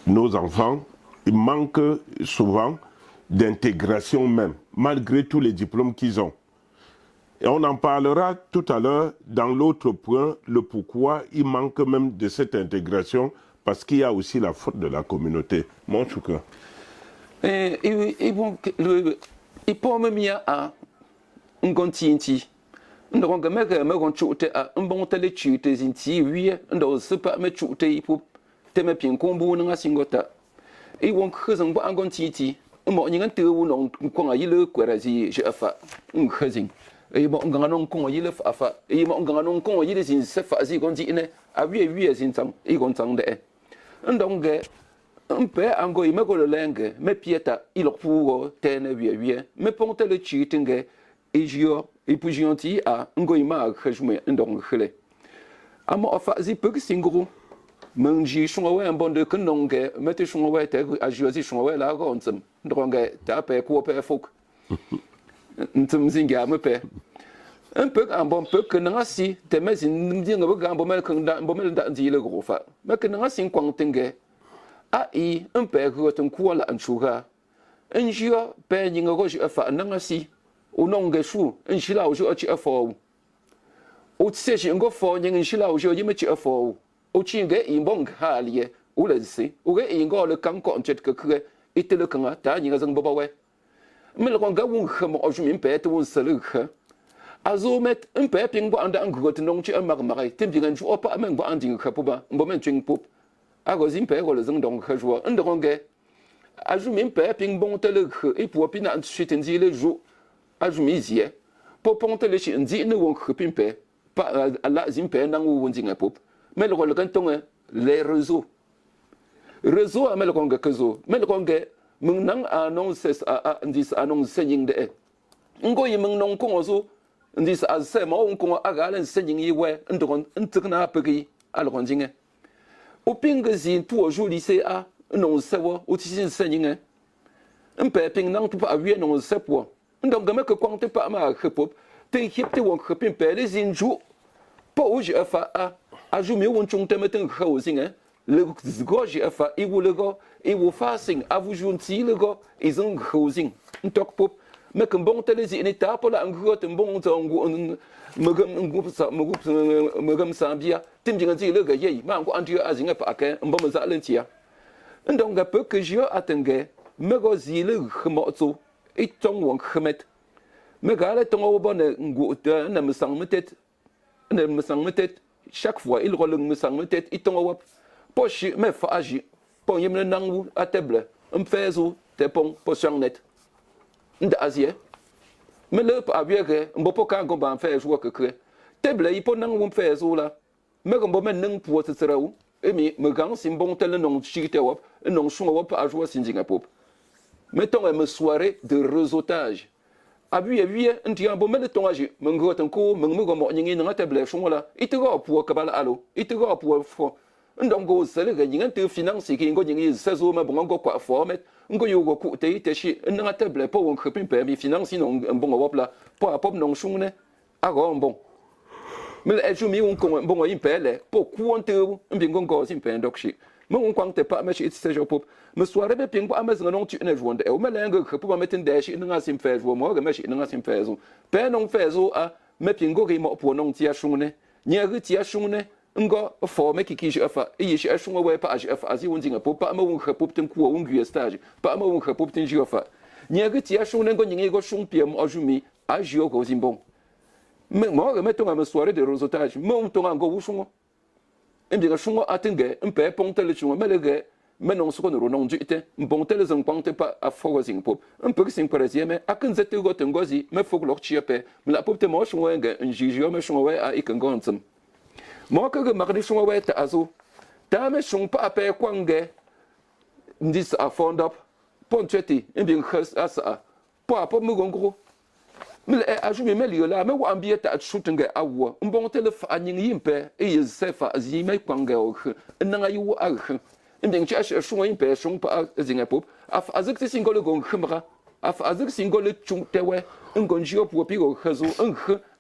Nos enfants, ils manquent souvent d'intégration même, malgré tous les diplômes qu'ils ont. Et on en parlera tout à l'heure dans l'autre point, le pourquoi il manque même de cette intégration, parce qu'il y a aussi la faute de la communauté. Mon chouka.
Et bon, il peut même y a un continent. Ndong ga mega megon chute a mbong tele chute zinti wie ndo sepa me chute ipu teme pin kombu nga singota e won khazang ba angon titi mo nyi ngan tewu nong ko yile kwerazi je afa khazing e mo nganga nong ko yile afa e mo nganga nong ko yile zin sefa zi gon ji ne a wie zin tang e gon tang de ndong ga mpe ango i mego lenge me pieta ilokpugo tene wie me pong tele chute nge ejio et puis gentil à ngoima khajme ndong khele amo afa zi pug singru manji shongwe bon de knonge mete shongwe te a jozi shongwe la gonzem ndonge ta pe ko pe fok ntum zinga me pe un peu un bon peu que nasi te mezin ndinga buga bon mel kan da bon mel da zi le grofa me que nasi kwang tenge a i un peu ko ton ko la anchuga enjio pe nyinga go ji afa nasi o nonge shu en shila o jo chi afo o tse shi ngo fo nyen shila o jo yime chi afo o chi nge i mbong ha lie o le si o ge i ngo le kan ko nchet ke kre ite le kan ta nyi ga zang baba we me le kon ga wun khmo o jumi pe te wun sele kha azo met en pe ping bo anda ngo te nong chi amag magai tim jingan ju opa men bo anding kha puba mbo men twing pup ago zim pe go le zang dong kha jo en ndonge a jumi pe ping bon te le kha e pu opina an chiten zi le jo ajumizie pour ponter les chiens ne won khpimpe pas la zimpe nang won zinga pop mais le canton les réseaux amel ko ngakazo mel ko nge mung nang annonces a ndis annonce singing de ngo yi mung nong ko zo ndis a se mo ko aga len singing yi we ndon ntikna pegi al ko zinga o pingzi pour jour lycée a non sewo o tisin singing mpe ping nang tu pa wie non sepo donc game que quand tu pas ma khpop te hip te won khpin pe les inju po uji afa a ju mi won chung te meten khawsing le zgo ji afa I wu le go I wu fasing a vous junti le go izon khawsing ntok pop me kan bon te les ni ta po la ngo te bon zongu megam sambia tim jinga ji le ga ye ma ngo antu azinga pa ka mbom za lentia donc ga peu que je atenge me go zi le khmo zo et ton won khmet me gale ton obo ne ngu te ne me sang metet chaque fois il rôle me sang metet et ton wop poche me fa agi pon yem nangu a table mfezo te pon potion net nda azie me le pa biege mbo ka go ban fezo wo kekre table i pon nangu mfezo la me go men nang po tserawu emi me gang sim bon tel non chite wop non shon wop a joa sinjinga pop mettons une soirée de réseautage. Abi abi nti ambo mele tongaji mengo tanko mengo mo nyingi nga table shongola itego pour kabala alo itego pour fo ndongo sele ga nyinga te finance ki ngo nyingi sazo ma bongo kwa format ngo yugo ku te shi nga table po won khapin pe mi finance non bongo wopla po apop non shungne ago bon mele ejumi un ko bongo impele po ku on te mbingo ngo simpe ndokshi mon kwang te pa meshi itse jo pop me soirée be ping ba amaz non tu ne jonde e o melenga khap ba metin dashi nga sim fez wo mo ga meshi nga sim fezo pe non fezo a me pingo ri mo po non tia shungne nya ri tia shungne ngo fo me kiki shi afa yi shi shunga we pa shi afa azi wonzinga pop pa ma won khap tin ku won gye stage pa ma won khap tin ji afa nya ri tia shungne ngo nyinga go shung piem ajumi a jio go zimbon me mo ga meton a soirée de réseautage mon ton ngo wushungo mbinga shungo atinge mpe ponte le chungo melege menon so no non jite mbonte le zangpante pa a fogo sing pop mpe sing parasieme akin zete go tengozi me fogo loch chiape me la pop te mo shungo nge njijio me shungo we a ikangontsem mo ka ga magdi shungo we ta azu ta me shung pa pe kwange ndis a fondop poncheti mbing khas asa po mu gongro mil ajumi meliola me wa ambieta shooting awo mbonte le fa nying yimpe e sefa zi me kwange o nanga yu a nding chash shungo yimpe shung pa zinga pop af azek singole gong khmra af azek singole chung tewe ngonjio pu pi go khazu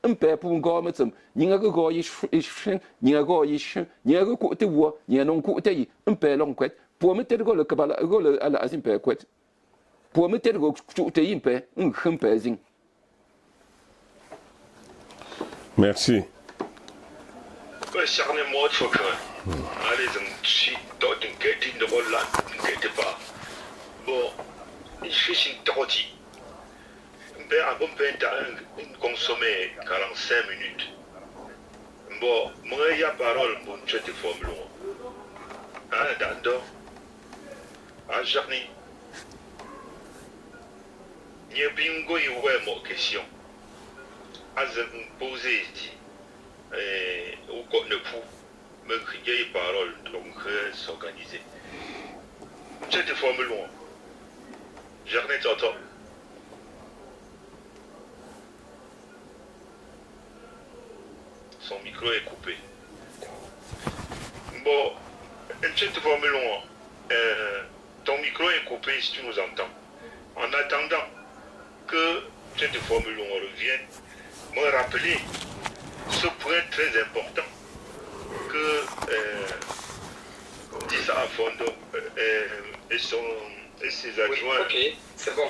mpe pu ngo metem nyinga go yi shin nyinga go yi shin nyinga ku te wo nyenon ku te yi mpe long kwet pu me te go le kabala go le ala azimpe kwet pu me te go chu te yimpe mpe zing.
Merci.
Charné moi, faut que. Allez, je suis dans une quête de rôle là, ne quittez pas. Bon, je suis une tortille. Un bon pain, consommer 45 minutes. Bon, moi, il y a parole, bon, je te forme long. Hein, d'ando. Ah, Charné. Il y a bingo, il y a une question. As posé ici, au côté de fou, me crier les paroles, donc s'organiser. Cette formule, j'en ai t'entends. Son micro est coupé. Bon, cette formule, ton micro est coupé si tu nous entends. En attendant que cette formule revienne, me rappeler ce point très important que dit à Fondo et ses adjoints.
Oui, ok, c'est bon.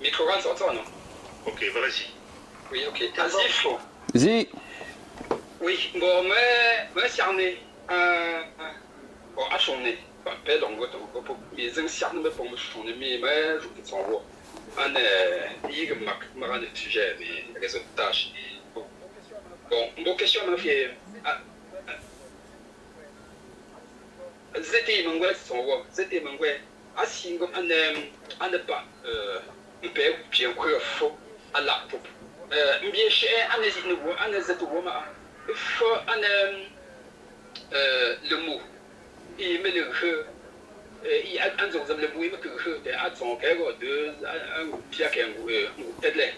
Micro-ran s'entend, non?
Ok, vas-y.
Oui, ok. Azif.
Zi.
Oui, bon, mais cerné. Bon, à son nez. Pas dans votre groupe. Mais un cerné, mais pour me changer, mais je vous dis en voix. Il y a un sujet, mais résultat. Bon, question m'a fait. C'était mon son voix. C'était mon voix. Assis comme un pas. Un peu bien faux à la poupe. Bien cher, un hésite nouveau, un hésite nouveau. Il faut le mot. Il met le jeu. Il y a un jour, le bruit que des attends quelque deux, un pire qu'un tête.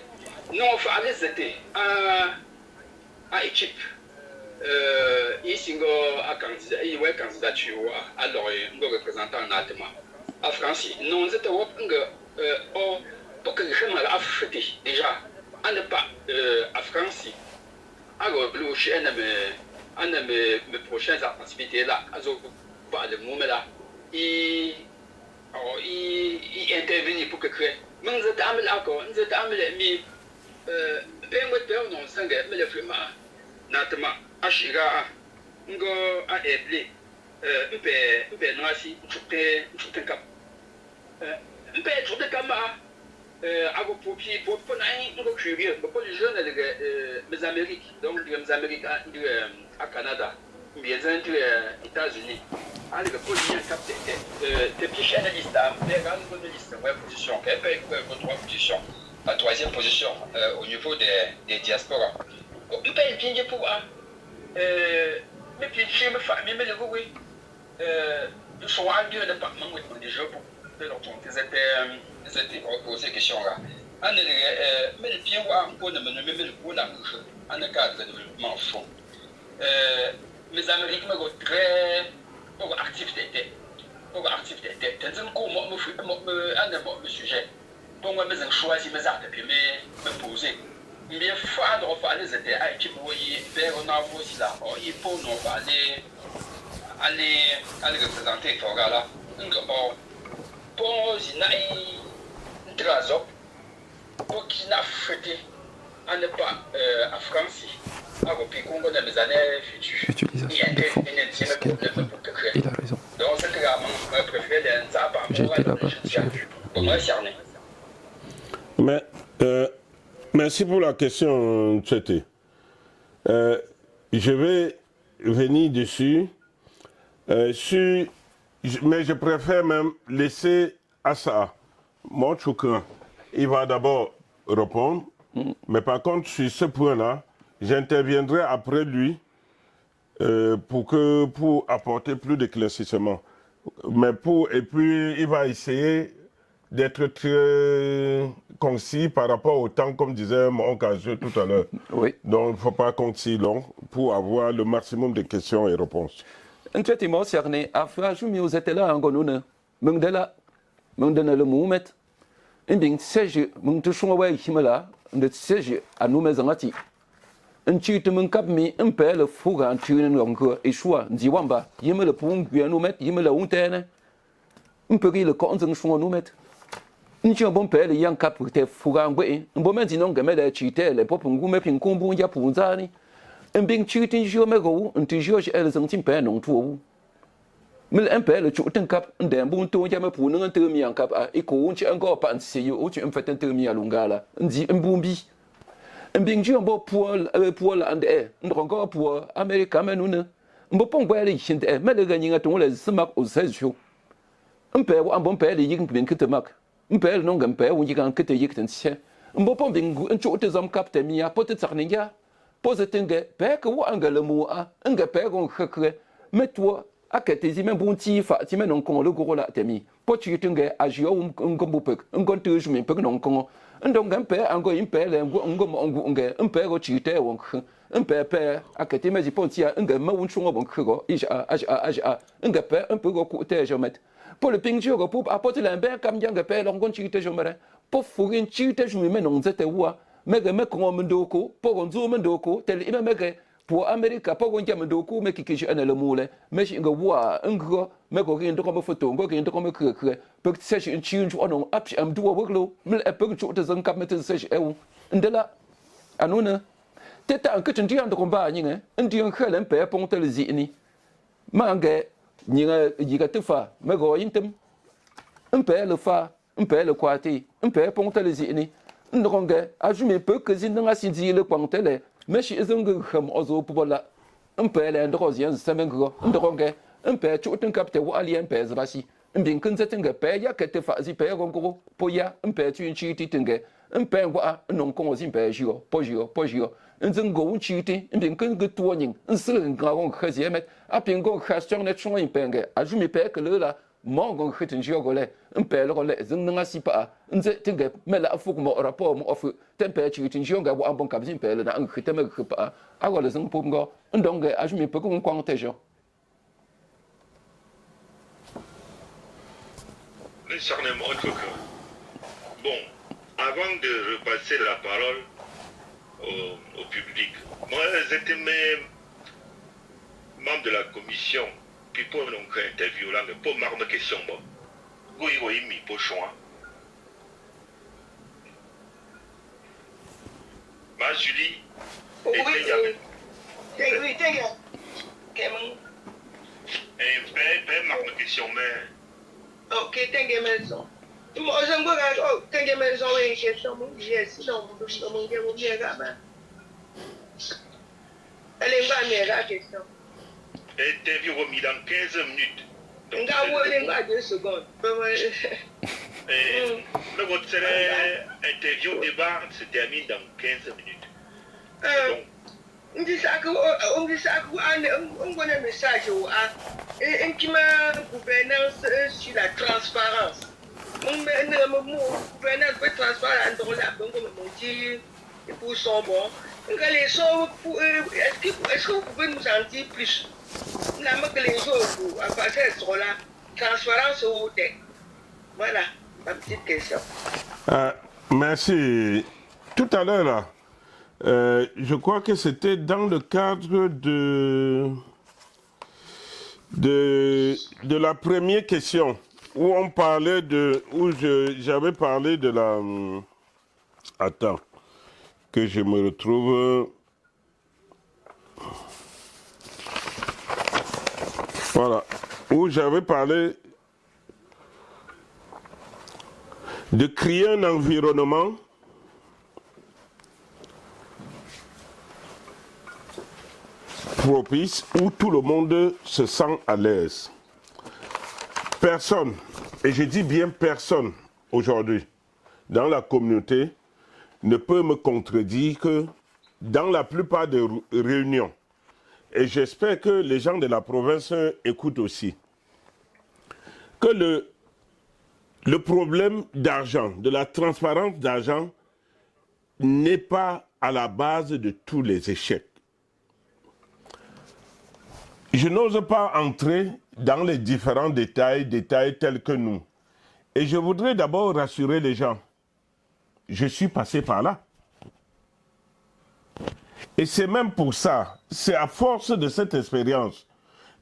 Non, il faut aller zéter à équipe. Ici, il y a candidature alors un représentant natement à France. Non, c'était pour que je me l'affiche déjà. On n'est pas à France. Alors, le chien de mes prochaines activités là, pas le moment là. Il intervenir pour que crée. Mais nous sommes d'accord, nous sommes amis. Permettez-nous non sang mais le film natement achira ngo a éblé mpe noasi chute cap mpe chute kama ago popi pour nai ngo curieux pour les jeunes les Amériques donc les Amériques à Canada bien aux États-Unis. Allez, le premier cap de picher la liste, des grandes listes, position, Québec, trois positions, la troisième position au niveau des diasporas. On peut bien pour mais puis chez ma famille, mais le oui, ils sont en deux départements où ils déjà pour peu longtemps que j'étais posé la question là. Mais le bien voir pour ne me mettre pour la bouche, en cadre de développement fond. Les Américains sont très actifs d'été. C'est un coup, moi, me sujet. Pour moi, je choisis mes arts et me poser. Mais faire de faire les étés, qui voyaient faire un arbre aussi là, il faut nous aller représenter le là. Pour une trésor, pour qu'il n'a fêté, à ne pas à France, à repiquer dans les années futures.
Utilisation de fonds. Il a raison.
Donc, c'est clairement, je préfère les arbres.
J'ai été là-bas, j'ai vu.
Mais, merci pour la question, Tchété. Je vais venir dessus. Mais je préfère même laisser Assa, mon choucran. Il va d'abord répondre. Mais par contre, sur ce point-là, j'interviendrai après lui pour apporter plus d'éclaircissement. Et puis, il va essayer d'être très concis par rapport au temps, comme disait mon Cageux tout à l'heure.
Oui.
Donc, il ne faut pas compter si long pour avoir le maximum de questions et réponses.
Un traitement cerné, afin de nous étais là en gonone, Mungdela, Mungdena le Moumet, un bien siège, Mungtushwa Himala, de siège à nous maisonati. Un cheat Munkap mi, un père, fouga, un tuning encore, et choix, Ziwamba, Yemel le pont, Guanoumet, Yemel la Untene, un peu le consent choix noumet. Un chien bon père, le young cap, te fouga en way, un bon maintenant que m'aide à cheater, les pop, un gourmet, un combo, Yapunzani. Un bien cheating, je me go, un toujours elles ont un père non tout. Mais un père, le chutin cap, un d'un bon ton, yam pour un termi en cap, et qu'on tient encore pas un see ou tu me fais un termi à longala, un dit un boombi. Un bien jump pour and air, un encore pour America Manuna. Un bon pont where il chante, mais le gagnant à ton les smack aux 16 jours. Un père, un bon père, les ying bien que te mac. Un père, non, un père, où il gagne que te yik and chien. Un bon pont bingo, un chutin cap, te mia, pot it sarninga. Positinge, pek ou angele moa, un pek on hekre, mais toi, à qu'est-ce même bon tifa, tu mets non con le gros la temi, pochitinge, agio un gombupek, un gontuge, mais pek non con, un don un père, un go impel, un père au chite, un père, à qu'est-ce mais il pontia, un gamin, un chou bon crego, un père, un peu au côté, je mets. Pour le pingio, pour apporter un père comme young père, on gonchite, je mets, pour fourrer une chite, je me mets non zete wa. Mega mekong mendoko, pogon zo mendoko, tel ima mege, pour America, pogon ya mendoko, meki kiji anele mule, meshi nga wa, ngo, mego rindo comme photo, ngo rindo comme kre, pek seshi in chinju onon, apshi am duwa wiglo, mil epek chute zan kap metin seshi ewu, ndela, anuna, teta an kitchen dian de combat nyinge, ndian khelen pe pontel zini, mange, nyinge yiga tufa, mego yintem, un pe le fa, un pe le kwati, un pe pontel zini, ndronge ajume peu que zin nga sinzi le kwantele meshi ezung kham ozo pola mpele ndrozien semengo ndronge mpe chutun kapte wa alien pe zbashi mbin kunze tinga pe ya kete fa zi pe gongo poya mpe tun chiti tinga mpe wa non kon zi pe jio pojio nzungo un chiti mbin kun gutu ning nsil nga gon khazie apin gon khastong ne chong impenge ajume pe que la mongon khitin jiogole mpele gole zinga sipa nze tinga mela afuk mo rapport mo ofu tempe chitin jionga bo ambon kabzin pele na khiteme khipa agole zing pomgo ndonge ajmi pe kon kwangtejo.
Bon, avant de repasser la parole au public, moi j'étais même membre de la commission qui pour une interview là, mais pour marre question moi. Oui, mi pochon. Ma Julie.
Oui, t'es
et marre question mais.
Ok, t'es maison. Moi j'aime beaucoup t'es maison et question mon Dieu, sinon mon Dieu mon bien là-bas. Elle est pas la question.
Interview remis dans 15 minutes. Donc,
pas 2 secondes.
Notre interview débat se termine dans 15 minutes.
On dit ça on a un message qui m'a gouvernance sur la transparence. pour son bon. Est-ce que vous pouvez nous en dire plus? Les choses, à partir de ce là, transparence au thé. Voilà, ma petite question.
Merci. Tout à l'heure, là, je crois que c'était dans le cadre de la première question où on parlait j'avais parlé de la... Attends, que je me retrouve... Voilà, où j'avais parlé de créer un environnement propice où tout le monde se sent à l'aise. Personne, et je dis bien personne aujourd'hui, dans la communauté, ne peut me contredire que dans la plupart des réunions, et j'espère que les gens de la province écoutent aussi, que le problème d'argent, de la transparence d'argent, n'est pas à la base de tous les échecs. Je n'ose pas entrer dans les différents détails tels que nous. Et je voudrais d'abord rassurer les gens. Je suis passé par là. Et c'est même pour ça, c'est à force de cette expérience,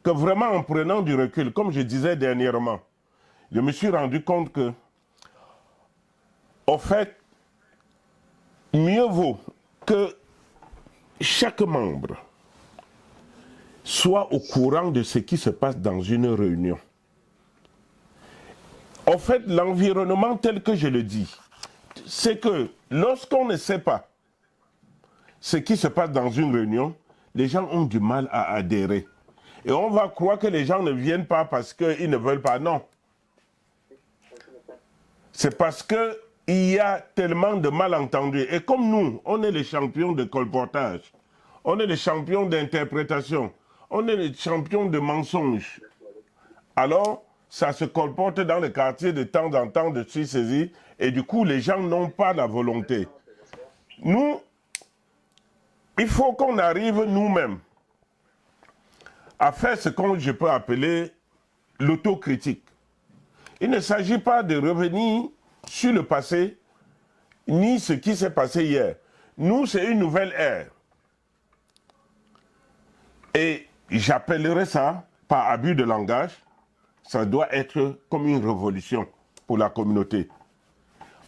que vraiment en prenant du recul, comme je disais dernièrement, je me suis rendu compte que, au fait, mieux vaut que chaque membre soit au courant de ce qui se passe dans une réunion. En fait, l'environnement tel que je le dis, c'est que lorsqu'on ne sait pas ce qui se passe dans une réunion, les gens ont du mal à adhérer. Et on va croire que les gens ne viennent pas parce qu'ils ne veulent pas. Non. C'est parce qu'il y a tellement de malentendus. Et comme nous, on est les champions de colportage, on est les champions d'interprétation, on est les champions de mensonges. Alors, ça se colporte dans les quartiers de temps en temps de se saisir et du coup, les gens n'ont pas la volonté. Nous, il faut qu'on arrive nous-mêmes à faire ce que je peux appeler l'autocritique. Il ne s'agit pas de revenir sur le passé, ni ce qui s'est passé hier. Nous, c'est une nouvelle ère. Et j'appellerais ça, par abus de langage, ça doit être comme une révolution pour la communauté.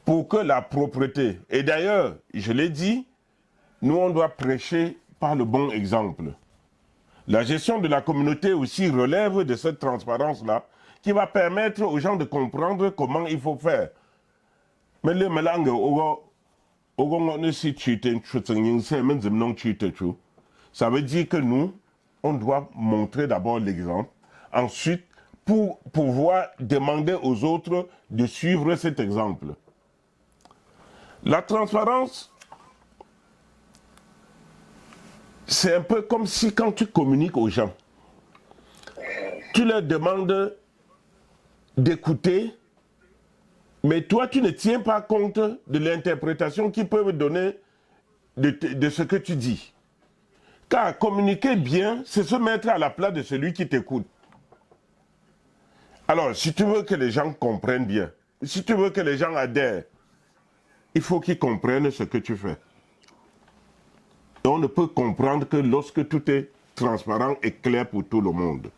Pour que la propreté, et d'ailleurs, je l'ai dit, nous, on doit prêcher par le bon exemple. La gestion de la communauté aussi relève de cette transparence-là qui va permettre aux gens de comprendre comment il faut faire. Mais les mélanges, ça veut dire que nous, on doit montrer d'abord l'exemple. Ensuite, pour pouvoir demander aux autres de suivre cet exemple. La transparence, c'est un peu comme si quand tu communiques aux gens, tu leur demandes d'écouter, mais toi, tu ne tiens pas compte de l'interprétation qu'ils peuvent donner de ce que tu dis. Car communiquer bien, c'est se mettre à la place de celui qui t'écoute. Alors, si tu veux que les gens comprennent bien, si tu veux que les gens adhèrent, il faut qu'ils comprennent ce que tu fais. Et on ne peut comprendre que lorsque tout est transparent et clair pour tout le monde.